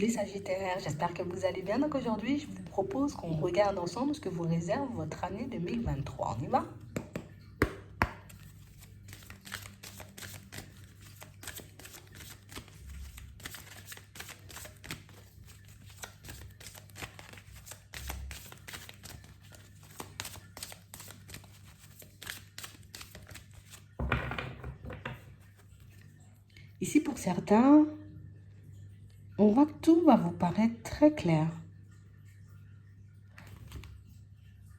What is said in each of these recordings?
les Sagittaires, j'espère que vous allez bien. Donc aujourd'hui, je vous propose qu'on regarde ensemble ce que vous réserve votre année 2023. On y va? Ici, pour certains, on voit que tout va vous paraître très clair.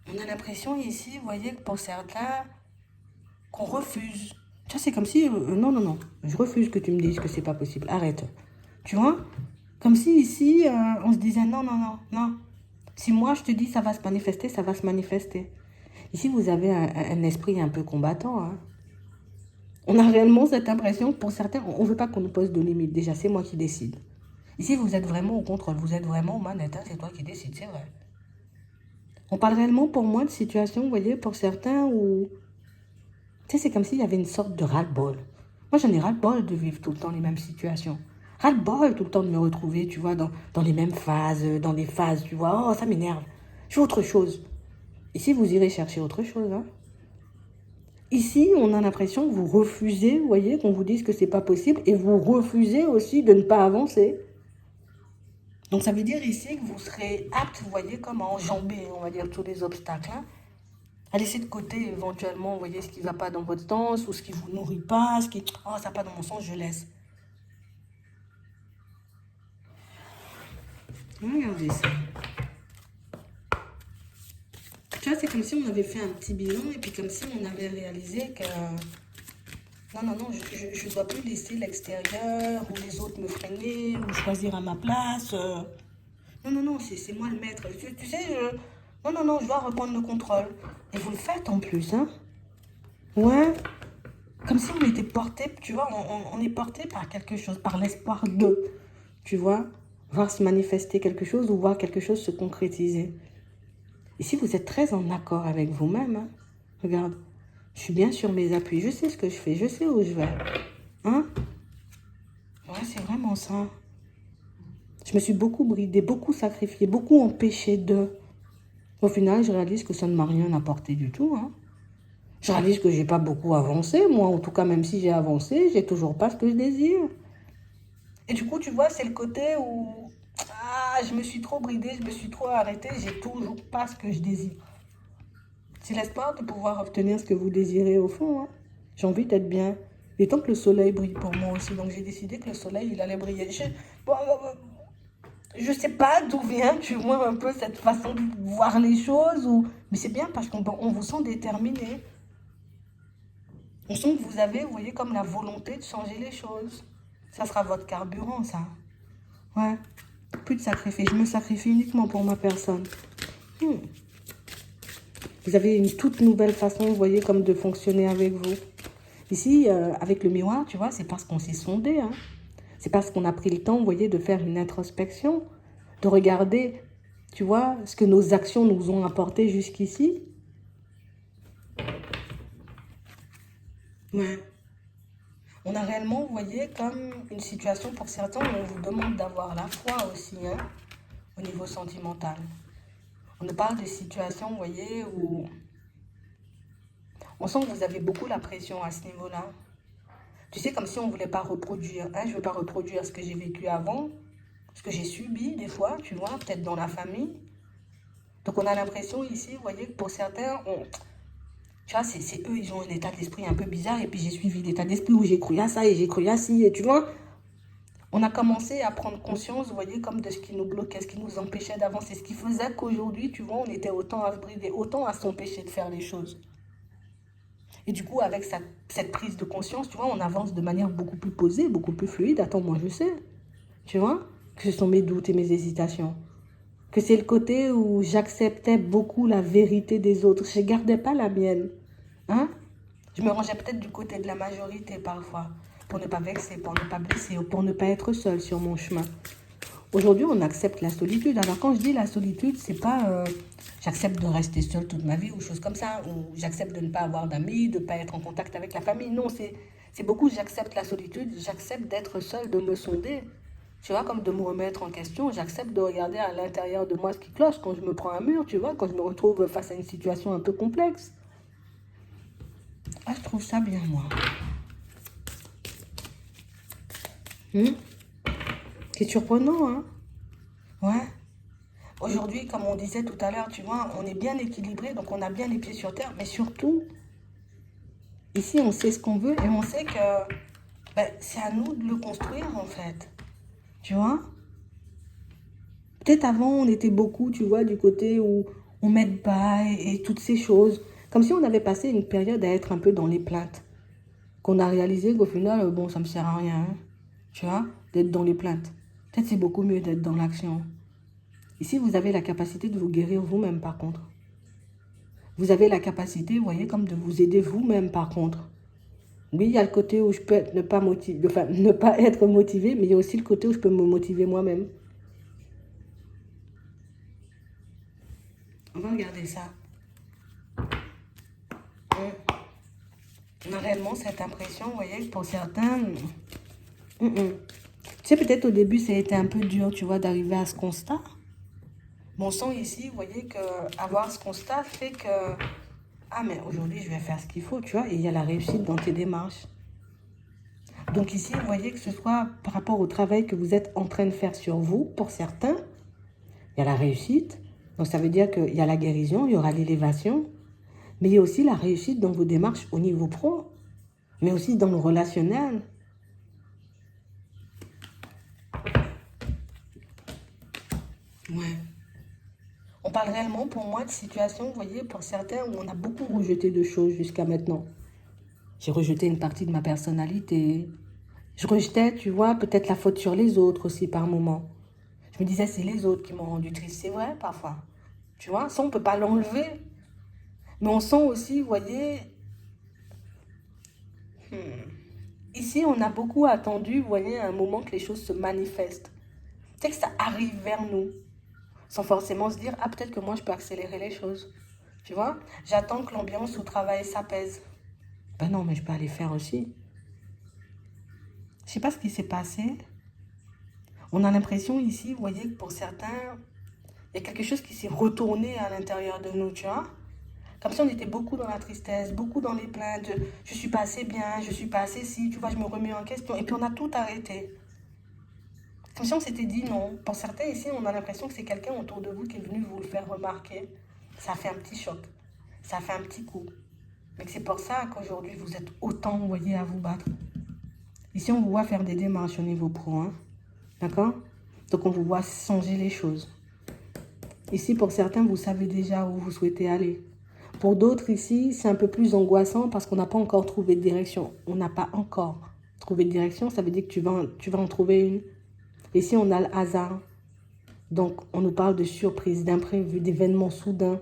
On a l'impression ici, vous voyez, que pour certains, qu'on refuse. Tu vois, c'est comme si, non, non, non, je refuse que tu me dises que c'est pas possible. Arrête. Tu vois? Comme si ici, on se disait non, non, non, non. Si moi je te dis ça va se manifester, ça va se manifester. Ici, vous avez un esprit un peu combattant. Hein. On a réellement cette impression que pour certains, on ne veut pas qu'on nous pose de limites. Déjà, c'est moi qui décide. Ici, vous êtes vraiment au contrôle, vous êtes vraiment aux manettes. Hein, c'est toi qui décides, c'est vrai. On parle réellement pour moi de situations, vous voyez, pour certains où... Tu sais, c'est comme s'il y avait une sorte de ras-le-bol. Moi, j'en ai ras-le-bol de vivre tout le temps les mêmes situations. Ras-le-bol tout le temps de me retrouver, tu vois, dans les mêmes phases, dans des phases, tu vois. Oh, ça m'énerve. Je veux autre chose. Ici, vous irez chercher autre chose. Hein. Ici, on a l'impression que vous refusez, vous voyez, qu'on vous dise que c'est pas possible, et vous refusez aussi de ne pas avancer. Donc, ça veut dire ici que vous serez apte, vous voyez, comme à enjamber, on va dire, tous les obstacles. Hein. À laisser de côté éventuellement, vous voyez, ce qui ne va pas dans votre sens, ou ce qui ne vous nourrit pas, ce qui, oh, ça va pas dans mon sens, je laisse. Regardez ça. Tu vois, c'est comme si on avait fait un petit bilan et puis comme si on avait réalisé que non, non, non, je ne dois plus laisser l'extérieur ou les autres me freiner ou choisir à ma place. Non, non, non, c'est moi le maître. Tu sais, non, non, non, je dois reprendre le contrôle. Et vous le faites en plus, hein? Ouais. Comme si on était porté, tu vois, on est porté par quelque chose, par l'espoir de, tu vois, voir se manifester quelque chose ou voir quelque chose se concrétiser. Ici, vous êtes très en accord avec vous-même. Hein. Regarde, je suis bien sur mes appuis, je sais ce que je fais, je sais où je vais. Hein? Ouais, c'est vraiment ça. Je me suis beaucoup bridée, beaucoup sacrifiée, beaucoup empêchée de... Au final, je réalise que ça ne m'a rien apporté du tout. Hein. Je réalise que j'ai pas beaucoup avancé. Moi, en tout cas, même si j'ai avancé, j'ai toujours pas ce que je désire. Et du coup, tu vois, c'est le côté où... Ah, je me suis trop bridée, je me suis trop arrêtée, j'ai toujours pas ce que je désire. C'est l'espoir de pouvoir obtenir ce que vous désirez au fond. Hein. J'ai envie d'être bien. Il est temps que le soleil brille pour moi aussi. Donc j'ai décidé que le soleil, il allait briller. Je sais pas d'où vient, tu vois, un peu cette façon de voir les choses. Mais c'est bien parce qu'on vous sent déterminé. On sent que vous avez, vous voyez, comme la volonté de changer les choses. Ça sera votre carburant, ça. Ouais. Plus de sacrifice. Je me sacrifie uniquement pour ma personne. Vous avez une toute nouvelle façon, vous voyez, comme de fonctionner avec vous. Ici, avec le miroir, tu vois, c'est parce qu'on s'est sondé. Hein. C'est parce qu'on a pris le temps, vous voyez, de faire une introspection, de regarder, tu vois, ce que nos actions nous ont apporté jusqu'ici. Ouais. On a réellement, vous voyez, comme une situation pour certains où on vous demande d'avoir la foi aussi, hein, au niveau sentimental. On nous parle de situations, vous voyez, où on sent que vous avez beaucoup la pression à ce niveau-là. Tu sais, comme si on ne voulait pas reproduire. Hein, je ne veux pas reproduire ce que j'ai vécu avant, ce que j'ai subi des fois, tu vois, peut-être dans la famille. Donc on a l'impression ici, vous voyez, que pour certains, tu vois, c'est eux, ils ont un état d'esprit un peu bizarre. Et puis j'ai suivi l'état d'esprit où j'ai cru à ça et j'ai cru à ci. Et tu vois, on a commencé à prendre conscience, vous voyez, comme de ce qui nous bloquait, ce qui nous empêchait d'avancer. Ce qui faisait qu'aujourd'hui, tu vois, on était autant à se brider, autant à s'empêcher de faire les choses. Et du coup, avec cette prise de conscience, tu vois, on avance de manière beaucoup plus posée, beaucoup plus fluide. Attends, moi, je sais, tu vois, que ce sont mes doutes et mes hésitations. Que c'est le côté où j'acceptais beaucoup la vérité des autres. Je ne gardais pas la mienne. Hein? Je me rangeais peut-être du côté de la majorité parfois, pour ne pas vexer, pour ne pas blesser, ou pour ne pas être seule sur mon chemin. Aujourd'hui, on accepte la solitude. Alors quand je dis la solitude, c'est pas j'accepte de rester seule toute ma vie ou choses comme ça, ou j'accepte de ne pas avoir d'amis, de ne pas être en contact avec la famille. Non, c'est beaucoup j'accepte la solitude, j'accepte d'être seule, de me sonder. Tu vois, comme de me remettre en question, j'accepte de regarder à l'intérieur de moi ce qui cloche quand je me prends un mur, tu vois, quand je me retrouve face à une situation un peu complexe. Ah, je trouve ça bien, moi. C'est surprenant, hein? Ouais. Aujourd'hui, comme on disait tout à l'heure, tu vois, on est bien équilibré, donc on a bien les pieds sur terre, mais surtout, ici, on sait ce qu'on veut et on sait que ben, c'est à nous de le construire, en fait. Tu vois? Peut-être avant, on était beaucoup, tu vois, du côté où on m'aide pas et toutes ces choses. Comme si on avait passé une période à être un peu dans les plaintes. Qu'on a réalisé qu'au final, bon, ça me sert à rien, hein, tu vois, d'être dans les plaintes. Peut-être c'est beaucoup mieux d'être dans l'action. Ici, vous avez la capacité de vous guérir vous-même, par contre. Vous avez la capacité, vous voyez, comme de vous aider vous-même, par contre. Oui, il y a le côté où je peux ne pas, enfin, ne pas être motivé, mais il y a aussi le côté où je peux me motiver moi-même. On va regarder ça. On a réellement cette impression, vous voyez, que pour certains... Tu sais, peut-être au début, ça a été un peu dur, tu vois, d'arriver à ce constat. Mon son ici, vous voyez, que avoir ce constat fait que... Ah, mais aujourd'hui, je vais faire ce qu'il faut, tu vois, et il y a la réussite dans tes démarches. Donc ici, vous voyez que ce soit par rapport au travail que vous êtes en train de faire sur vous, pour certains, il y a la réussite. Donc ça veut dire qu'il y a la guérison, il y aura l'élévation, mais il y a aussi la réussite dans vos démarches au niveau pro, mais aussi dans le relationnel. Ouais. On parle réellement pour moi de situations, vous voyez, pour certains où on a beaucoup rejeté de choses jusqu'à maintenant. J'ai rejeté une partie de ma personnalité. Je rejetais, tu vois, peut-être la faute sur les autres aussi par moment. Je me disais, c'est les autres qui m'ont rendu triste. C'est vrai, parfois. Tu vois, ça, on ne peut pas l'enlever. Mais on sent aussi, vous voyez, ici, on a beaucoup attendu, vous voyez, à un moment que les choses se manifestent. C'est que ça arrive vers nous, sans forcément se dire, ah, peut-être que moi, je peux accélérer les choses. Tu vois, j'attends que l'ambiance au travail s'apaise. Ben non, mais je peux aller faire aussi. Je sais pas ce qui s'est passé. On a l'impression ici, vous voyez, que pour certains, il y a quelque chose qui s'est retourné à l'intérieur de nous, tu vois. Comme si on était beaucoup dans la tristesse, beaucoup dans les plaintes. Je suis pas assez bien, je suis pas assez si, tu vois, je me remets en question. Et puis on a tout arrêté. Comme si on s'était dit non. Pour certains ici, on a l'impression que c'est quelqu'un autour de vous qui est venu vous le faire remarquer. Ça fait un petit choc. Ça fait un petit coup. Mais c'est pour ça qu'aujourd'hui, vous êtes autant, vous voyez, à vous battre. Ici, on vous voit faire des démarches au niveau pro, hein. D'accord? Donc, on vous voit changer les choses. Ici, pour certains, vous savez déjà où vous souhaitez aller. Pour d'autres, ici, c'est un peu plus angoissant parce qu'on n'a pas encore trouvé de direction. On n'a pas encore trouvé de direction, ça veut dire que tu vas en trouver une. Ici, on a le hasard. Donc, on nous parle de surprise, d'imprévu, d'événements soudains.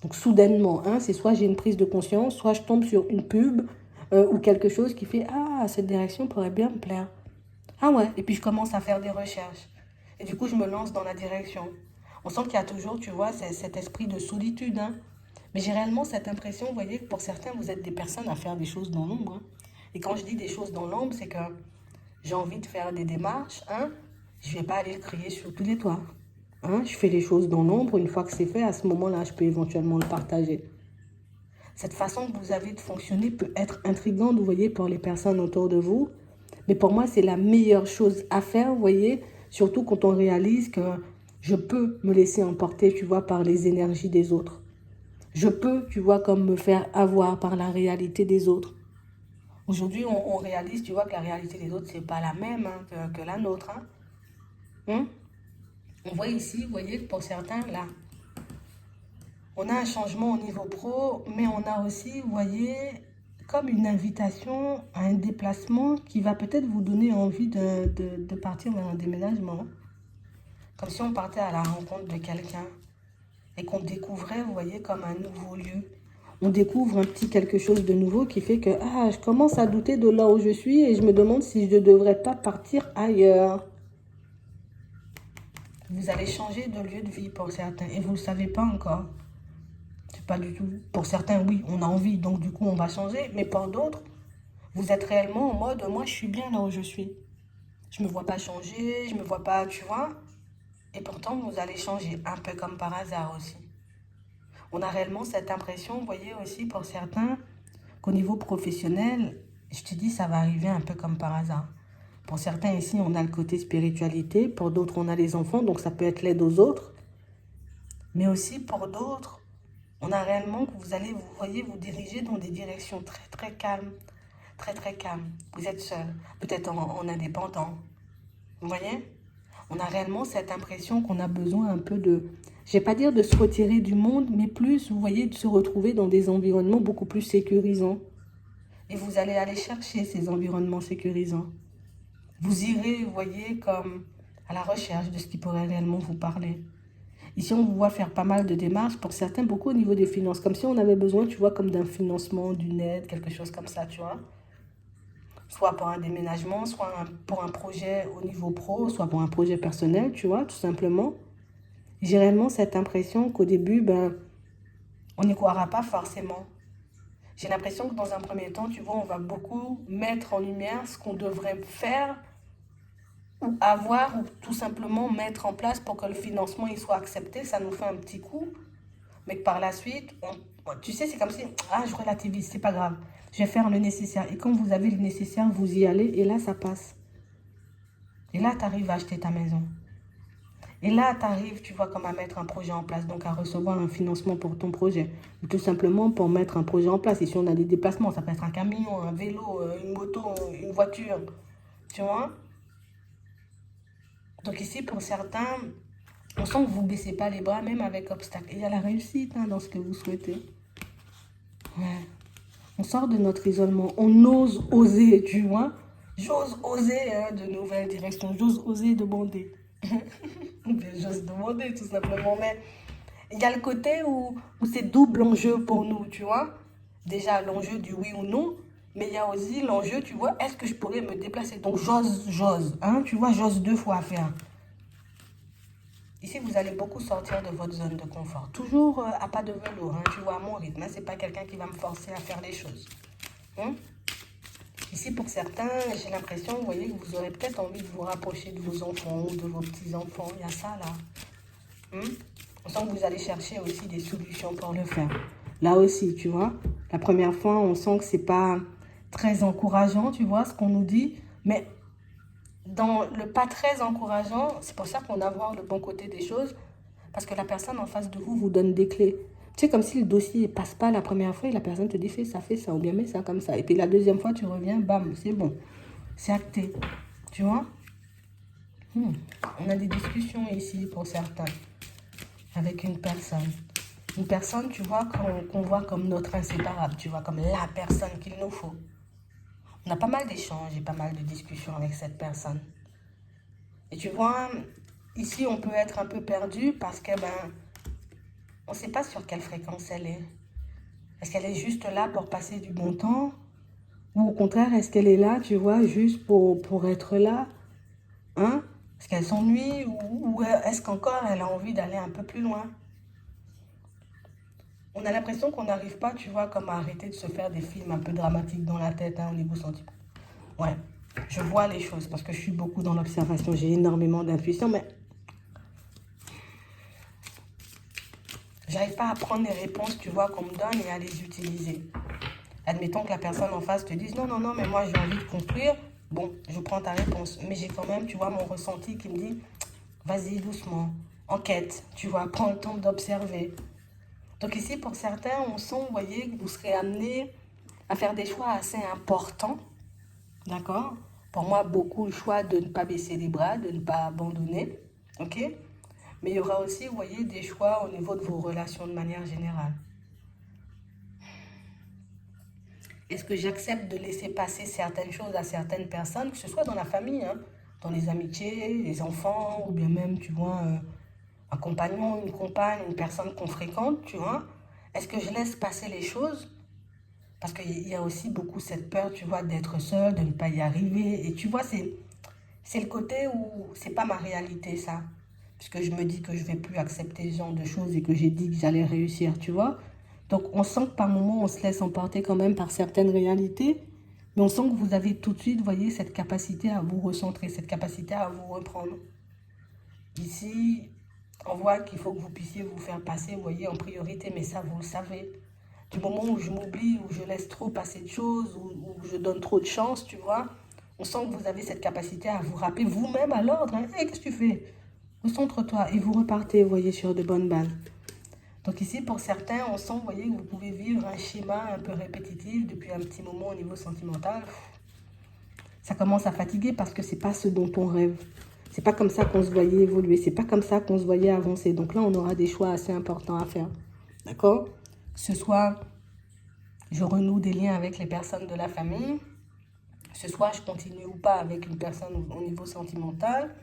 Donc, soudainement, hein, c'est soit j'ai une prise de conscience, soit je tombe sur une pub ou quelque chose qui fait « Ah, cette direction pourrait bien me plaire. » Ah ouais, et puis je commence à faire des recherches. Et du coup, je me lance dans la direction. On sent qu'il y a toujours, tu vois, cet esprit de solitude, hein. Mais j'ai réellement cette impression, vous voyez, que pour certains, vous êtes des personnes à faire des choses dans l'ombre, hein. Et quand je dis des choses dans l'ombre, c'est que j'ai envie de faire des démarches, hein. Je ne vais pas aller le crier sur tous les toits. Hein. Je fais les choses dans l'ombre. Une fois que c'est fait, à ce moment-là, je peux éventuellement le partager. Cette façon que vous avez de fonctionner peut être intrigante, vous voyez, pour les personnes autour de vous. Mais pour moi, c'est la meilleure chose à faire, vous voyez, surtout quand on réalise que je peux me laisser emporter, tu vois, par les énergies des autres. Je peux, tu vois, comme me faire avoir par la réalité des autres. Aujourd'hui, on réalise, tu vois, que la réalité des autres, c'est pas la même hein, que la nôtre. Hein. On voit ici, vous voyez, que pour certains, là, on a un changement au niveau pro, mais on a aussi, vous voyez, comme une invitation à un déplacement qui va peut-être vous donner envie de partir vers un déménagement. Comme si on partait à la rencontre de quelqu'un et qu'on découvrait, vous voyez, comme un nouveau lieu. On découvre un petit quelque chose de nouveau qui fait que ah, je commence à douter de là où je suis et je me demande si je ne devrais pas partir ailleurs. Vous allez changer de lieu de vie pour certains et vous ne le savez pas encore. C'est pas du tout. Pour certains, oui, on a envie, donc du coup, on va changer. Mais pour d'autres, vous êtes réellement en mode, moi, je suis bien là où je suis. Je me vois pas changer, je me vois pas, tu vois. Et pourtant, vous allez changer, un peu comme par hasard aussi. On a réellement cette impression, vous voyez aussi pour certains, qu'au niveau professionnel, je te dis, ça va arriver un peu comme par hasard. Pour certains ici, on a le côté spiritualité, pour d'autres, on a les enfants, donc ça peut être l'aide aux autres. Mais aussi pour d'autres, on a réellement que vous allez, vous voyez, vous diriger dans des directions très très calmes, très très calmes. Vous êtes seul, peut-être en indépendant. Vous voyez? On a réellement cette impression qu'on a besoin un peu de, je vais pas dire de se retirer du monde, mais plus, vous voyez, de se retrouver dans des environnements beaucoup plus sécurisants. Et vous allez aller chercher ces environnements sécurisants. Vous irez, vous voyez, comme à la recherche de ce qui pourrait réellement vous parler. Ici, on vous voit faire pas mal de démarches, pour certains, beaucoup au niveau des finances, comme si on avait besoin, tu vois, comme d'un financement, d'une aide, quelque chose comme ça, tu vois. Soit pour un déménagement, soit pour un projet au niveau pro, soit pour un projet personnel, tu vois, tout simplement. J'ai réellement cette impression qu'au début, ben, on n'y croira pas forcément. J'ai l'impression que dans un premier temps, tu vois, on va beaucoup mettre en lumière ce qu'on devrait faire ou avoir ou tout simplement mettre en place pour que le financement il soit accepté. Ça nous fait un petit coup. Mais que par la suite, tu sais, c'est comme si, ah, je relativise, c'est pas grave. Je vais faire le nécessaire. Et quand vous avez le nécessaire, vous y allez et là, ça passe. Et là, tu arrives à acheter ta maison. Et là, tu arrives, tu vois, comme à mettre un projet en place, donc à recevoir un financement pour ton projet. Ou tout simplement pour mettre un projet en place. Et si on a des déplacements, ça peut être un camion, un vélo, une moto, une voiture. Tu vois? Donc ici, pour certains, on sent que vous ne baissez pas les bras, même avec obstacle. Et il y a la réussite hein, dans ce que vous souhaitez. Ouais. On sort de notre isolement. On ose oser, tu vois. J'ose oser hein, de nouvelles directions. J'ose oser demander. J'ose demander, tout simplement. Mais il y a le côté où c'est double enjeu pour nous, tu vois. Déjà, l'enjeu du oui ou non. Mais il y a aussi l'enjeu, tu vois, est-ce que je pourrais me déplacer? Donc, j'ose. Hein, tu vois, j'ose deux fois faire. Ici, vous allez beaucoup sortir de votre zone de confort. Toujours à pas de velours, hein, tu vois, à mon rythme. Hein, c'est pas quelqu'un qui va me forcer à faire les choses. Hein. Ici, pour certains, j'ai l'impression, vous voyez, que vous aurez peut-être envie de vous rapprocher de vos enfants ou de vos petits-enfants. Il y a ça, là. On sent que vous allez chercher aussi des solutions pour le faire. Là aussi, tu vois, la première fois, on sent que c'est pas très encourageant, tu vois, ce qu'on nous dit. Mais dans le pas très encourageant, c'est pour ça qu'on a à voir le bon côté des choses. Parce que la personne en face de vous vous donne des clés. Tu sais, comme si le dossier ne passe pas la première fois et la personne te dit fais ça, ou bien mets ça comme ça. Et puis la deuxième fois, tu reviens, bam, c'est bon. C'est acté. Tu vois. On a des discussions ici pour certains avec une personne. Une personne, tu vois, qu'on voit comme notre inséparable, tu vois, comme la personne qu'il nous faut. On a pas mal d'échanges et pas mal de discussions avec cette personne. Et tu vois, ici, on peut être un peu perdu parce que, ben, on ne sait pas sur quelle fréquence elle est. Est-ce qu'elle est juste là pour passer du bon temps? Ou au contraire, est-ce qu'elle est là, tu vois, juste pour être là? Hein? Est-ce qu'elle s'ennuie ou est-ce qu'encore elle a envie d'aller un peu plus loin? On a l'impression qu'on n'arrive pas, tu vois, comme à arrêter de se faire des films un peu dramatiques dans la tête, hein, au niveau sentiment. Ouais, je vois les choses parce que je suis beaucoup dans l'observation. J'ai énormément d'intuition, mais j'arrive pas à prendre les réponses, tu vois, qu'on me donne et à les utiliser. Admettons que la personne en face te dise non, non, non, mais moi j'ai envie de construire. Bon, je prends ta réponse. Mais j'ai quand même, tu vois, mon ressenti qui me dit vas-y doucement, enquête, tu vois, prends le temps d'observer. Donc ici, pour certains, on sent, vous voyez, que vous serez amené à faire des choix assez importants. D'accord. Pour moi, beaucoup le choix de ne pas baisser les bras, de ne pas abandonner. Ok. Mais il y aura aussi, vous voyez, des choix au niveau de vos relations de manière générale. Est-ce que j'accepte de laisser passer certaines choses à certaines personnes, que ce soit dans la famille, hein, dans les amitiés, les enfants, ou bien même, tu vois, un compagnon, une compagne, une personne qu'on fréquente, tu vois. Est-ce que je laisse passer les choses? Parce qu'il y a aussi beaucoup cette peur, tu vois, d'être seul, de ne pas y arriver. Et tu vois, c'est le côté où c'est pas ma réalité, ça. Puisque je me dis que je vais plus accepter ce genre de choses et que j'ai dit que j'allais réussir, tu vois. Donc on sent que par moments, on se laisse emporter quand même par certaines réalités. Mais on sent que vous avez tout de suite, vous voyez, cette capacité à vous recentrer, cette capacité à vous reprendre. Ici, on voit qu'il faut que vous puissiez vous faire passer, vous voyez, en priorité, mais ça, vous le savez. Du moment où je m'oublie, où je laisse trop passer de choses, où je donne trop de chance, tu vois, on sent que vous avez cette capacité à vous rappeler vous-même à l'ordre. Hein. Hey, qu'est-ce que tu fais? Recentre-toi et vous repartez, vous voyez, sur de bonnes bases. Donc ici, pour certains, on sent, vous voyez, que vous pouvez vivre un schéma un peu répétitif depuis un petit moment au niveau sentimental. Ça commence à fatiguer parce que c'est pas ce dont on rêve. C'est pas comme ça qu'on se voyait évoluer. C'est pas comme ça qu'on se voyait avancer. Donc là, on aura des choix assez importants à faire. D'accord? Que ce soit, je renoue des liens avec les personnes de la famille. Que ce soit, je continue ou pas avec une personne au niveau sentimental.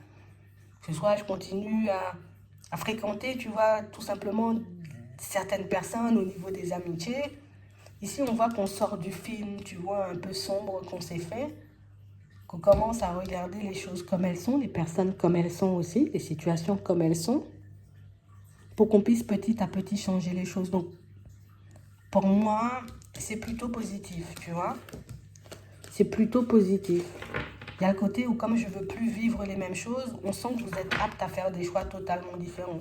Que ce soit, je continue à fréquenter, tu vois, tout simplement certaines personnes au niveau des amitiés. Ici, on voit qu'on sort du film, tu vois, un peu sombre qu'on s'est fait. Qu'on commence à regarder les choses comme elles sont, les personnes comme elles sont aussi, les situations comme elles sont, pour qu'on puisse petit à petit changer les choses. Donc, pour moi, c'est plutôt positif, tu vois. C'est plutôt positif. Il y a le côté où, comme je ne veux plus vivre les mêmes choses, on sent que vous êtes apte à faire des choix totalement différents.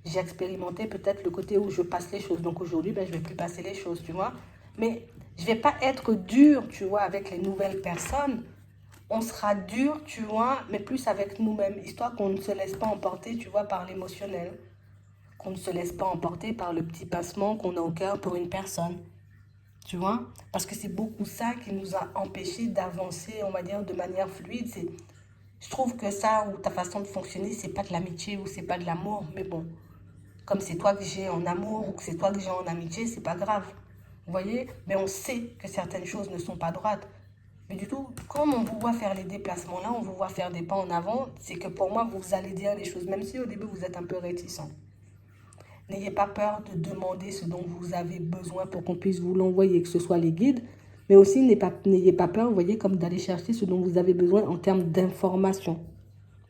J'ai expérimenté peut-être le côté où je passe les choses. Donc aujourd'hui, je ne vais plus passer les choses, tu vois. Mais je ne vais pas être dur, tu vois, avec les nouvelles personnes. On sera dur, tu vois, mais plus avec nous-mêmes, histoire qu'on ne se laisse pas emporter, tu vois, par l'émotionnel. Qu'on ne se laisse pas emporter par le petit pincement qu'on a au cœur pour une personne. Tu vois? Parce que c'est beaucoup ça qui nous a empêchés d'avancer, on va dire, de manière fluide. Je trouve que ça, ou ta façon de fonctionner, c'est pas de l'amitié ou c'est pas de l'amour. Mais bon, comme c'est toi que j'ai en amour ou que c'est toi que j'ai en amitié, c'est pas grave. Vous voyez? Mais on sait que certaines choses ne sont pas droites. Mais du tout, comme on vous voit faire les déplacements là, on vous voit faire des pas en avant, c'est que pour moi, vous allez dire les choses, même si au début vous êtes un peu réticent. N'ayez pas peur de demander ce dont vous avez besoin pour qu'on puisse vous l'envoyer, que ce soit les guides, mais aussi n'ayez pas peur, vous voyez, comme d'aller chercher ce dont vous avez besoin en termes d'information.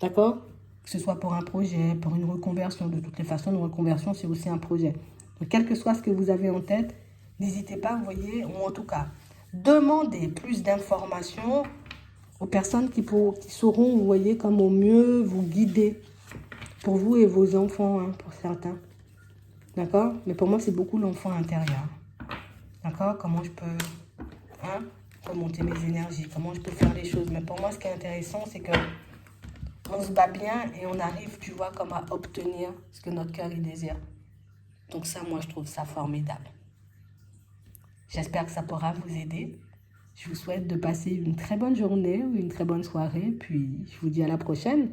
D'accord? Que ce soit pour un projet, pour une reconversion. De toutes les façons, une reconversion, c'est aussi un projet. Donc, quel que soit ce que vous avez en tête, n'hésitez pas, vous voyez, ou en tout cas, demandez plus d'informations aux personnes qui sauront, vous voyez, comme au mieux vous guider pour vous et vos enfants, hein, pour certains. D'accord? Mais pour moi, c'est beaucoup l'enfant intérieur. D'accord? Comment je peux remonter mes énergies, comment je peux faire les choses. Mais pour moi, ce qui est intéressant, c'est que on se bat bien et on arrive, tu vois, comme à obtenir ce que notre cœur y désire. Donc ça, moi, je trouve ça formidable. J'espère que ça pourra vous aider. Je vous souhaite de passer une très bonne journée ou une très bonne soirée. Puis, je vous dis à la prochaine.